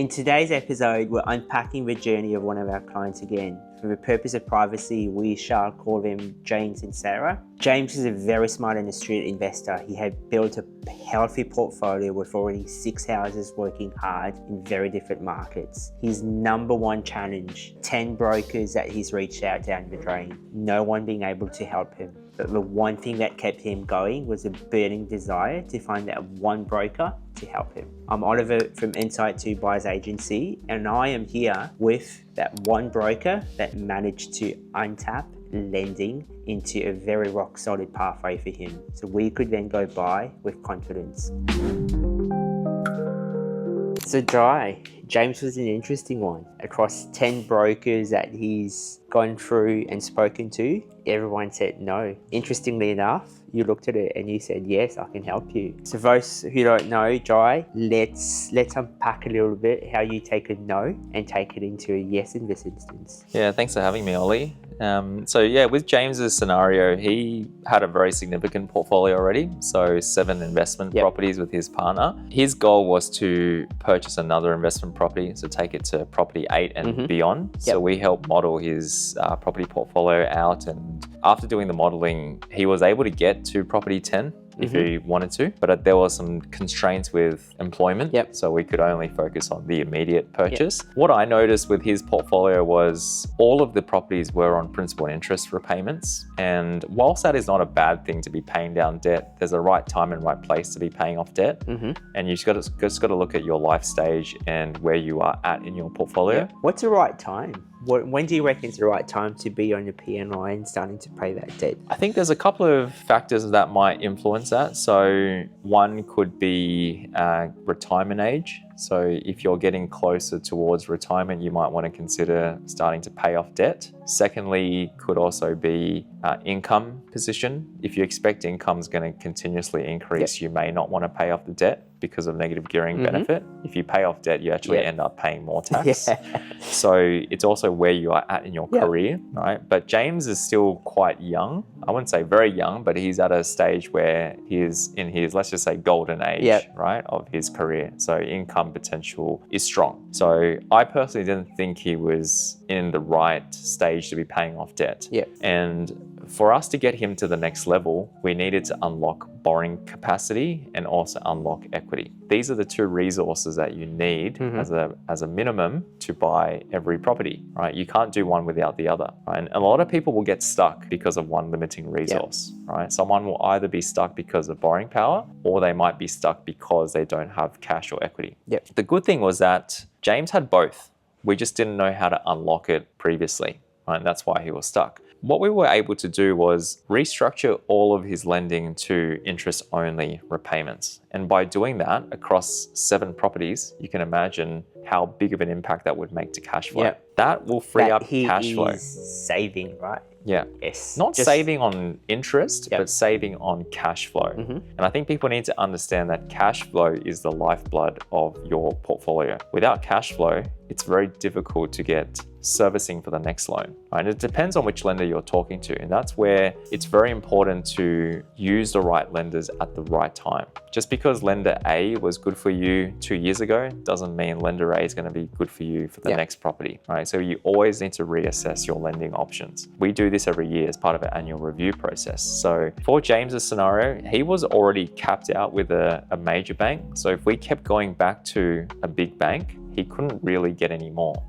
In today's episode, we're unpacking the journey of one of our clients again. For the purpose of privacy, we shall call them James and Sarah. James is a very smart and astute investor. He had built a healthy portfolio with already 6 houses working hard in very different markets. His number one challenge, 10 brokers that he's reached out down the drain, no one being able to help him. But the one thing that kept him going was a burning desire to find that one broker to help him. I'm Oliver from Untitled Buyers Agency, and I am here with that one broker that managed to untap lending into a very rock solid pathway for him, so we could then go buy with confidence. So James was an interesting one. Across 10 brokers that he's gone through and spoken to, everyone said no. Interestingly enough, you looked at it and you said, yes, I can help you. So those who don't know, Jai, let's unpack a little bit how you take a no and take it into a yes in this instance. Yeah, thanks for having me, Ollie. With James's scenario, he had a very significant portfolio already. So 7 investment properties with his partner. His goal was to purchase another investment property, so take it to property 8 and beyond. So we helped model his property portfolio out, and after doing the modeling, he was able to get to property 10 if he wanted to, but there were some constraints with employment, so we could only focus on the immediate purchase. What I noticed with his portfolio was all of the properties were on principal and interest repayments, and whilst that is not a bad thing to be paying down debt, there's a right time and right place to be paying off debt, and you just got to look at your life stage and where you are at in your portfolio. What's the right time? When do you reckon it's the right time to be on your P&I and starting to pay that debt? I think there's a couple of factors that might influence that. So one could be retirement age. So if you're getting closer towards retirement, you might want to consider starting to pay off debt. Secondly, could also be income position. If you expect income is going to continuously increase, you may not want to pay off the debt because of negative gearing benefit. If you pay off debt, you actually end up paying more tax. So it's also where you are at in your career, right? But James is still quite young. I wouldn't say very young, but he's at a stage where he is in his, let's just say, golden age, right, of his career. So income potential is strong. So I personally didn't think he was in the right stage to be paying off debt. And for us to get him to the next level, we needed to unlock borrowing capacity and also unlock equity. These are the 2 resources that you need as a minimum to buy every property, right? You can't do one without the other, right? And a lot of people will get stuck because of one limiting resource, right? Someone will either be stuck because of borrowing power, or they might be stuck because they don't have cash or equity. The good thing was that James had both. We just didn't know how to unlock it previously, right? And that's why he was stuck. What we were able to do was restructure all of his lending to interest-only repayments. And by doing that across 7 properties, you can imagine how big of an impact that would make to cash flow. That will free up cash flow. Saving, right? Yes. Not saving on interest, but saving on cash flow. And I think people need to understand that cash flow is the lifeblood of your portfolio. Without cash flow, it's very difficult to get servicing for the next loan, right? It depends on which lender you're talking to, and that's where it's very important to use the right lenders at the right time. Just because lender A was good for you 2 years ago doesn't mean lender A is going to be good for you for the next property, right? So you always need to reassess your lending options. We do this every year as part of our annual review process. So for James's scenario, he was already capped out with a major bank. So if we kept going back to a big bank, he couldn't really get any more.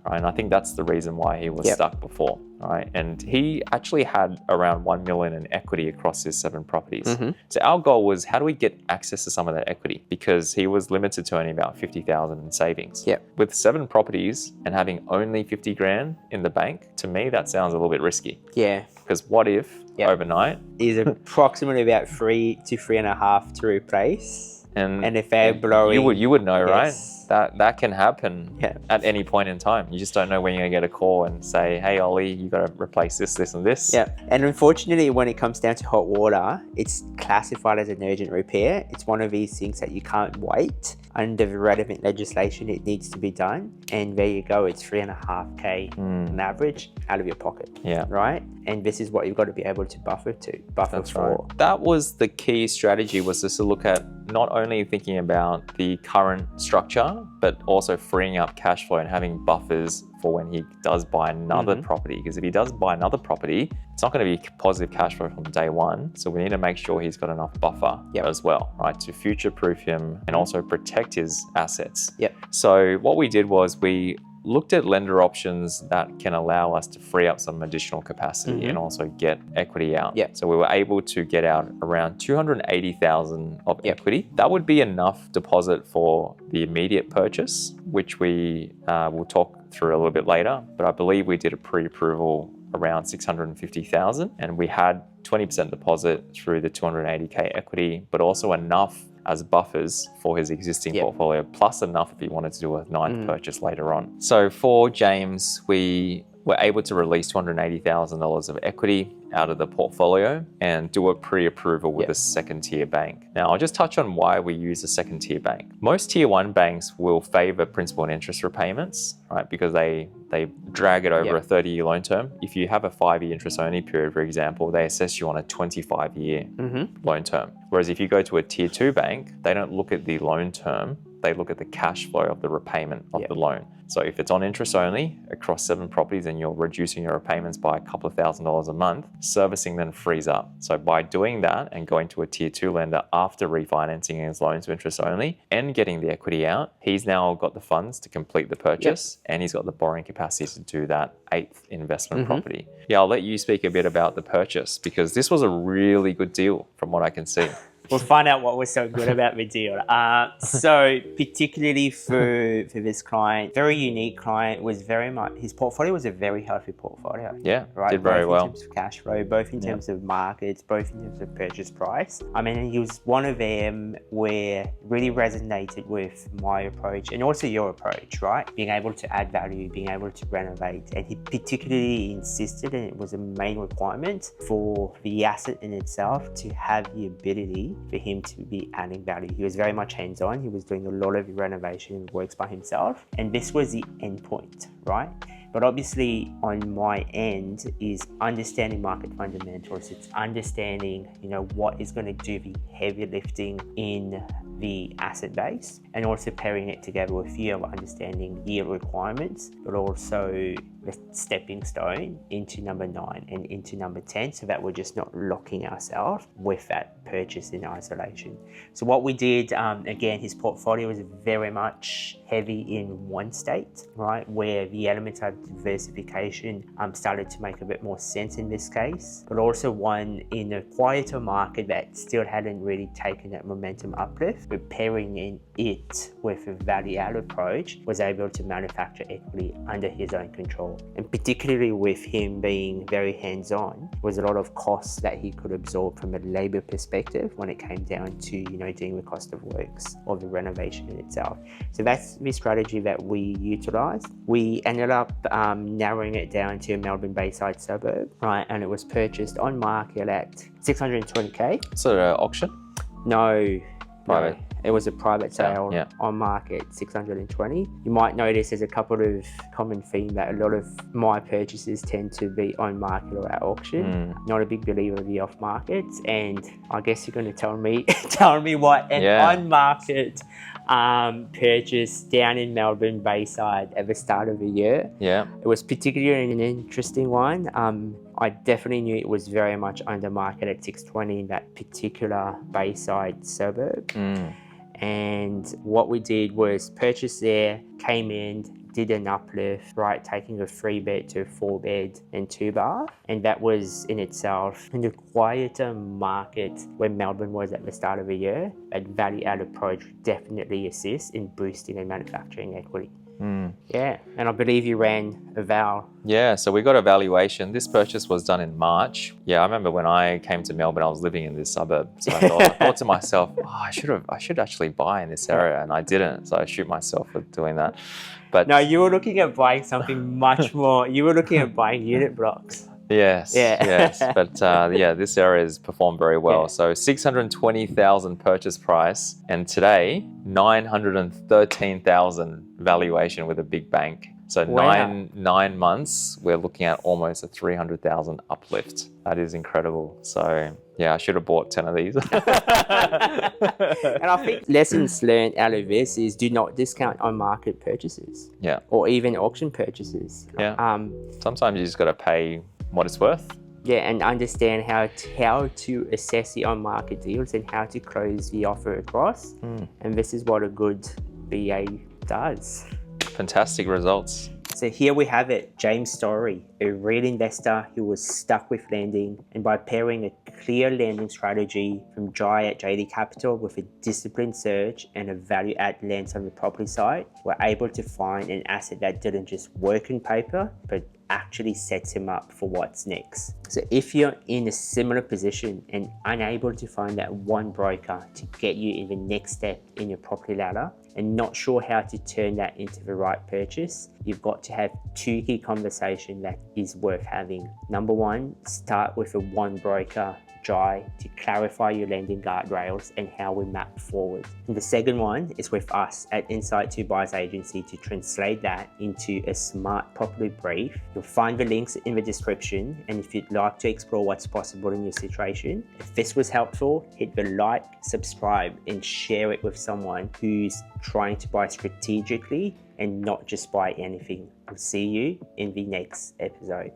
Right? And I think that's the reason why he was stuck before, right? And he actually had around 1 million in equity across his 7 properties. So our goal was, how do we get access to some of that equity? Because he was limited to only about 50,000 in savings. With 7 properties and having only 50 grand in the bank, to me, that sounds a little bit risky. Because what if overnight is approximately about 3 to 3.5 to replace, and if they're blowing, you would know, right? That can happen at any point in time. You just don't know when you're going to get a call and say, hey, Ollie, you got to replace this, this, and this. And unfortunately, when it comes down to hot water, it's classified as an urgent repair. It's one of these things that you can't wait. Under the relevant legislation, it needs to be done. And there you go. It's 3.5K on average out of your pocket. Right? And this is what you've got to be able to buffer for. That was the key strategy, was just to look at not only thinking about the current structure investor, but also freeing up cash flow and having buffers for when he does buy another property. Because if he does buy another property, it's not going to be positive cash flow from day one. So we need to make sure he's got enough buffer as well, right, to future-proof him and also protect his assets. So what we did was we looked at lender options that can allow us to free up some additional capacity and also get equity out. So we were able to get out around 280,000 of equity. That would be enough deposit for the immediate purchase, which we will talk through a little bit later. But I believe we did a pre-approval around 650,000, and we had 20% deposit through the 280K equity, but also enough as buffers for his existing portfolio, plus enough if he wanted to do a ninth purchase later on. So for James, we were able to release $280,000 of equity out of the portfolio and do a pre-approval with a second tier bank. Now, I'll just touch on why we use a second tier bank. Most tier one banks will favor principal and interest repayments, right? Because they drag it over a 30-year loan term. If you have a 5-year interest only period, for example, they assess you on a 25-year loan term. Whereas if you go to a tier two bank, they don't look at the loan term, they look at the cash flow of the repayment of the loan. So if it's on interest only across 7 properties and you're reducing your repayments by a couple of $1,000s a month, servicing then frees up. So by doing that and going to a tier 2 lender after refinancing his loan to interest only and getting the equity out, he's now got the funds to complete the purchase and he's got the borrowing capacity to do that 8th investment property. Yeah, I'll let you speak a bit about the purchase because this was a really good deal from what I can see. We'll find out what was so good about the deal. So particularly for this client, very unique client, was very much, his portfolio was a very healthy portfolio. Yeah, right? did very well. Both in terms of cash flow, both in terms of markets, both in terms of purchase price. I mean, he was one of them where really resonated with my approach and also your approach, right? Being able to add value, being able to renovate. And he particularly insisted, and it was a main requirement for the asset in itself to have the ability for him to be adding value. He was very much hands-on. He was doing a lot of the renovation works by himself. And this was the end point, right? But obviously on my end is understanding market fundamentals. It's understanding, what is going to do the heavy lifting in the asset base and also pairing it together with you of understanding yield requirements, but also the stepping stone into number 9 and into number 10 so that we're just not locking ourselves with that purchase in isolation. So what we did, again, his portfolio was very much heavy in one state, right, where the elements of diversification started to make a bit more sense in this case, but also one in a quieter market that still hadn't really taken that momentum uplift, but pairing in it with a value-add approach was able to manufacture equity under his own control. And particularly with him being very hands-on, was a lot of costs that he could absorb from a labor perspective when it came down to, doing the cost of works or the renovation in itself. So that's the strategy that we utilized. We ended up narrowing it down to a Melbourne Bayside suburb, right? And it was purchased on market at 620K. So auction? No. Private. No. It was a private sale on market, 620. You might notice there's a couple of common theme that a lot of my purchases tend to be on market or at auction. Not a big believer of the off markets, and I guess you're going to tell me what an on market purchase down in Melbourne Bayside at the start of the year. Yeah, it was particularly an interesting one. I definitely knew it was very much under market at 620 in that particular Bayside suburb. And what we did was purchase there, came in, did an uplift, right, taking a 3-bed to a 4-bed and 2-bath. And that was in itself, in the quieter market where Melbourne was at the start of the year, that value-add approach definitely assists in boosting and manufacturing equity. Yeah, and I believe you ran a val. Yeah, so we got a valuation. This purchase was done in March. Yeah, I remember when I came to Melbourne, I was living in this suburb. So I thought to myself, I should actually buy in this area, and I didn't. So I shoot myself for doing that. But no, you were looking at buying something much more. You were looking at buying unit blocks. Yes, yes. But this area has performed very well. So 620,000 purchase price, and today 913,000 valuation with a big bank. So Wow. 9 months, we're looking at almost a 300,000 uplift. That is incredible. So yeah, I should have bought 10 of these. And I think lessons learned out of this is do not discount on market purchases. Yeah. Or even auction purchases. Yeah. Sometimes you just got to pay what it's worth. Yeah, and understand how to assess the on-market deals and how to close the offer across. And this is what a good BA does. Fantastic results. So here we have it, James' story, a real investor who was stuck with lending, and by pairing a clear lending strategy from Jai at JD Capital with a disciplined search and a value add lens on the property side, we're able to find an asset that didn't just work on paper, but actually sets him up for what's next. So if you're in a similar position and unable to find that one broker to get you in the next step in your property ladder and not sure how to turn that into the right purchase, you've got to have two key conversations that is worth having. Number one, start with a one broker Jai to clarify your lending guardrails and how we map forward. And the second one is with us at Insight 2 Buyers Agency to translate that into a smart property brief. You'll find the links in the description, and if you'd like to explore what's possible in your situation, if this was helpful, hit the like, subscribe, and share it with someone who's trying to buy strategically and not just buy anything. I'll see you in the next episode.